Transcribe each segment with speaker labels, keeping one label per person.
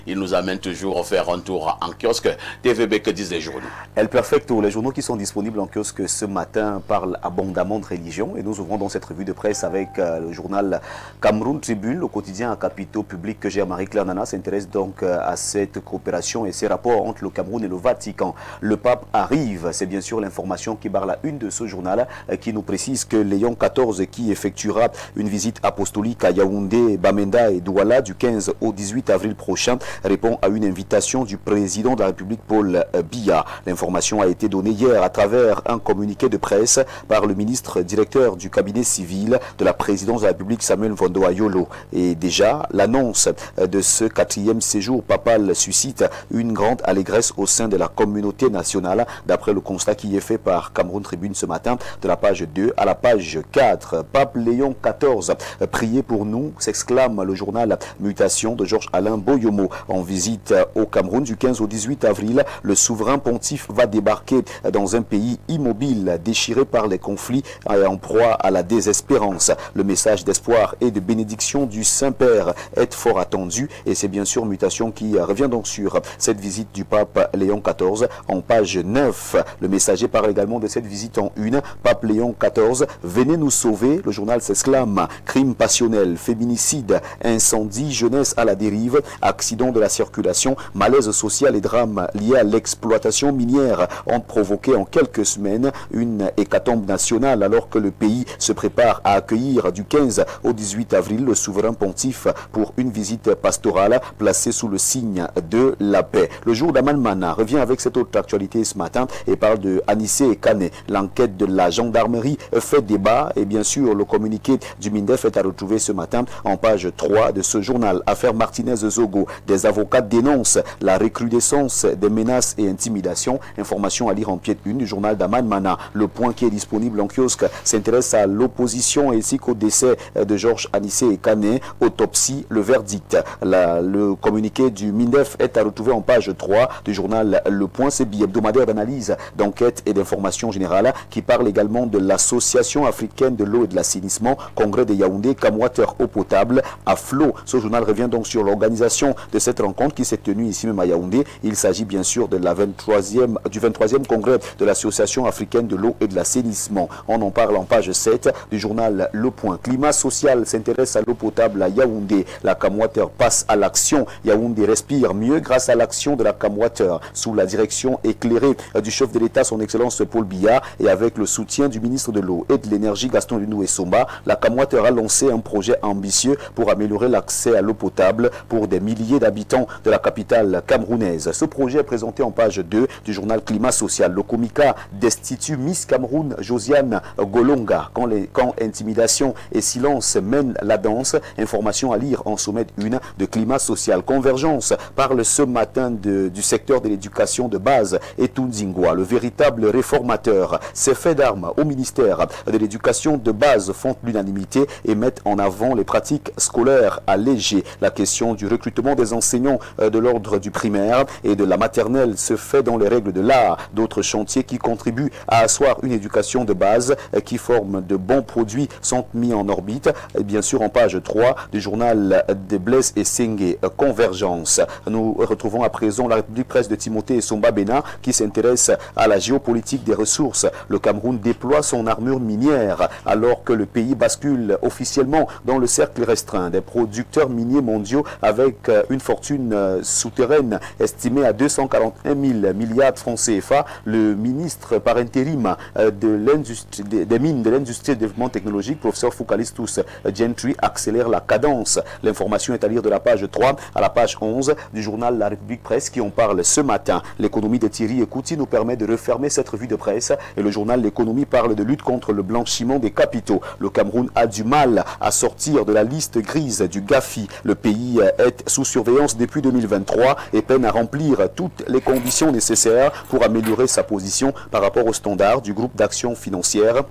Speaker 1: il nous amène toujours à faire un tour en kiosque. TVB, que disent les journaux?
Speaker 2: El Perfecto, les journaux qui sont disponibles en kiosque ce matin parlent abondamment de religion et nous ouvrons donc cette revue de presse avec le journal Cameroun Tribune. Le quotidien à capitaux publics que gère Marie-Claire Nana s'intéresse donc à cette coopération et ses rapports entre le Cameroun et le Vatican. Le pape arrive, c'est bien sûr l'information qui barre la une de ce journal qui nous précise que Léon XIV, qui effectuera une visite apostolique à Yaoundé, Bamenda et Douala du 15 au 18 avril prochain, répond à une invitation du président de la République Paul Biya. L'information a été donnée hier à travers un communiqué de presse par le ministre directeur du cabinet civil de la présidence de la République Samuel Mvondo Ayolo. Et déjà, l'annonce de ce 4e séjour papal suscite une grande allégresse au sein de la communauté nationale, d'après le constat qui est fait par Cameroun Tribune ce matin, de la page 2 à la page 4. Pape Léon XIV, priez pour nous, s'exclame le journal Mutation de Georges-Alain Boyomo. En visite au Cameroun du 15 au 18 avril, le souverain pontife va débarquer dans un pays immobile, déchiré par les conflits et en proie à la désespérance. Le message d'espoir et de bénédiction du Saint-Père est fort attendu et c'est bien sûr Mutation qui revient donc sur cette visite du pape Léon XIV en page 9. Le messager parle également de cette visite en une. Pape Léon XIV, venez nous sauver, le journal s'exclame. Crime passionnel, féminicide, incendie, jeunesse à la dérive, accident de la circulation, malaise social et drame liés à l'exploitation minière ont provoqué en quelques semaines une hécatombe nationale alors que le pays se prépare à accueillir du 15 au 18 avril le souverain pontife pour une visite pastorale placée sous le signe de la paix. Le jour d'Amalmana revient avec cette autre actualité ce matin et parle de Anissé et Kane. L'enquête de la gendarmerie fait débat et bien sûr le communiqué du MINDEF est à retrouver ce matin en page 3 de ce journal. Affaire Martinez-Zogo. Des avocats dénoncent la recrudescence des menaces et intimidations. Information à lire en pied de une du journal d'Amalmana. Le point qui est disponible en kiosque s'intéresse à l'opposition ainsi qu'au décès de Georges Anissé et Kane. Autopsie, le verdict. Le communiqué du MINDEF est à retrouver en page 3 du journal Le Point. C'est bi-hebdomadaire d'analyse, d'enquête et d'information générale qui parle également de l'Association africaine de l'eau et de l'assainissement, congrès de Yaoundé, Camwater eau potable à flot. Ce journal revient donc sur l'organisation de cette rencontre qui s'est tenue ici même à Yaoundé. Il s'agit bien sûr de la du 23e congrès de l'Association africaine de l'eau et de l'assainissement. On en parle en page 7 du journal Le Point. Climat social s'intéresse à l'eau potable à Yaoundé. La Camwater passe à l'action. Yaoundé respire mieux grâce à l'action de la Camwater sous la direction éclairée du chef de l'État, son Excellence Paul Biya, et avec le soutien du ministre de l'eau et de l'énergie Gaston Lunou et Somba. La Camwater a lancé un projet ambitieux pour améliorer l'accès à l'eau potable pour des milliers d'habitants de la capitale camerounaise. Ce projet est présenté en page 2 du journal Climat Social. Le Comica destitue Miss Cameroun Josiane Golonga quand intimidation et silence mènent la danse. Information à lire en sommet 1 de Climat Social. Convergence parle ce matin du secteur de l'éducation de base et Tunzingwa, le véritable réformateur. Ces faits d'armes au ministère de l'éducation de base font l'unanimité et mettent en avant les pratiques scolaires allégées. La question du recrutement des enseignants de l'ordre du primaire et de la maternelle se fait dans les règles de l'art. D'autres chantiers qui contribuent à asseoir une éducation de base qui forme de bons produits sont mis en orbite. Et bien sûr en page 3 du journal de Blaise et Sengue, Convergence. Nous retrouvons à présent la République Presse de Timothée et Somba Bena qui s'intéresse à la géopolitique des ressources. Le Cameroun déploie son armure minière alors que le pays bascule officiellement dans le cercle restreint des producteurs miniers mondiaux avec une fortune souterraine estimée à 241 000 milliards de francs CFA. Le ministre par intérim des mines de l'industrie et du développement technologique, professeur Foucalistus Gentry, accélère la cadence. L'information est à lire de la page 3 à la page 11 du journal La République Presse qui en parle ce matin. L'économie de Thierry Ekouti nous permet de refermer cette revue de presse et le journal L'économie parle de lutte contre le blanchiment des capitaux. Le Cameroun a du mal à sortir de la liste grise du GAFI. Le pays est sous surveillance depuis 2023 et peine à remplir toutes les conditions nécessaires pour améliorer sa position par rapport aux standards du groupe d'action financière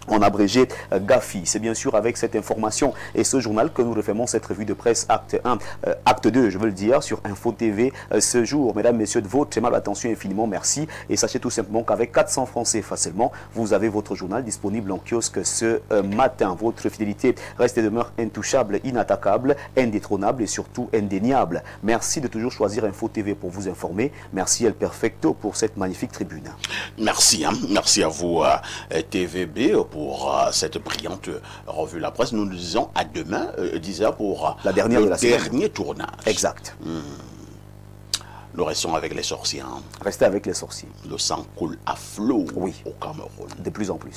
Speaker 2: en abrégé GAFI. C'est bien sûr avec cette information et ce journal que nous refermons cette revue de presse acte 1, acte 2, je veux le dire, sur Info TV ce jour. Mesdames, messieurs, de votre aimable attention, infiniment merci. Et sachez tout simplement qu'avec 400 francs CFA seulement, vous avez votre journal disponible en kiosque ce matin. Votre fidélité reste et demeure intouchable, inattaquable, indétrônable et surtout indéniable. Merci de toujours choisir Info TV pour vous informer. Merci El Perfecto pour cette magnifique tribune.
Speaker 1: Merci, merci à vous TVB pour cette brillante revue La Presse. Nous nous disons à demain, 10h pour
Speaker 2: la dernière de la semaine.
Speaker 1: Dernier tournage.
Speaker 2: Exact.
Speaker 1: Nous restons avec les sorciers.
Speaker 2: Restez avec les sorciers.
Speaker 1: Le sang coule à flot
Speaker 2: oui.
Speaker 1: au Cameroun.
Speaker 2: De plus en plus.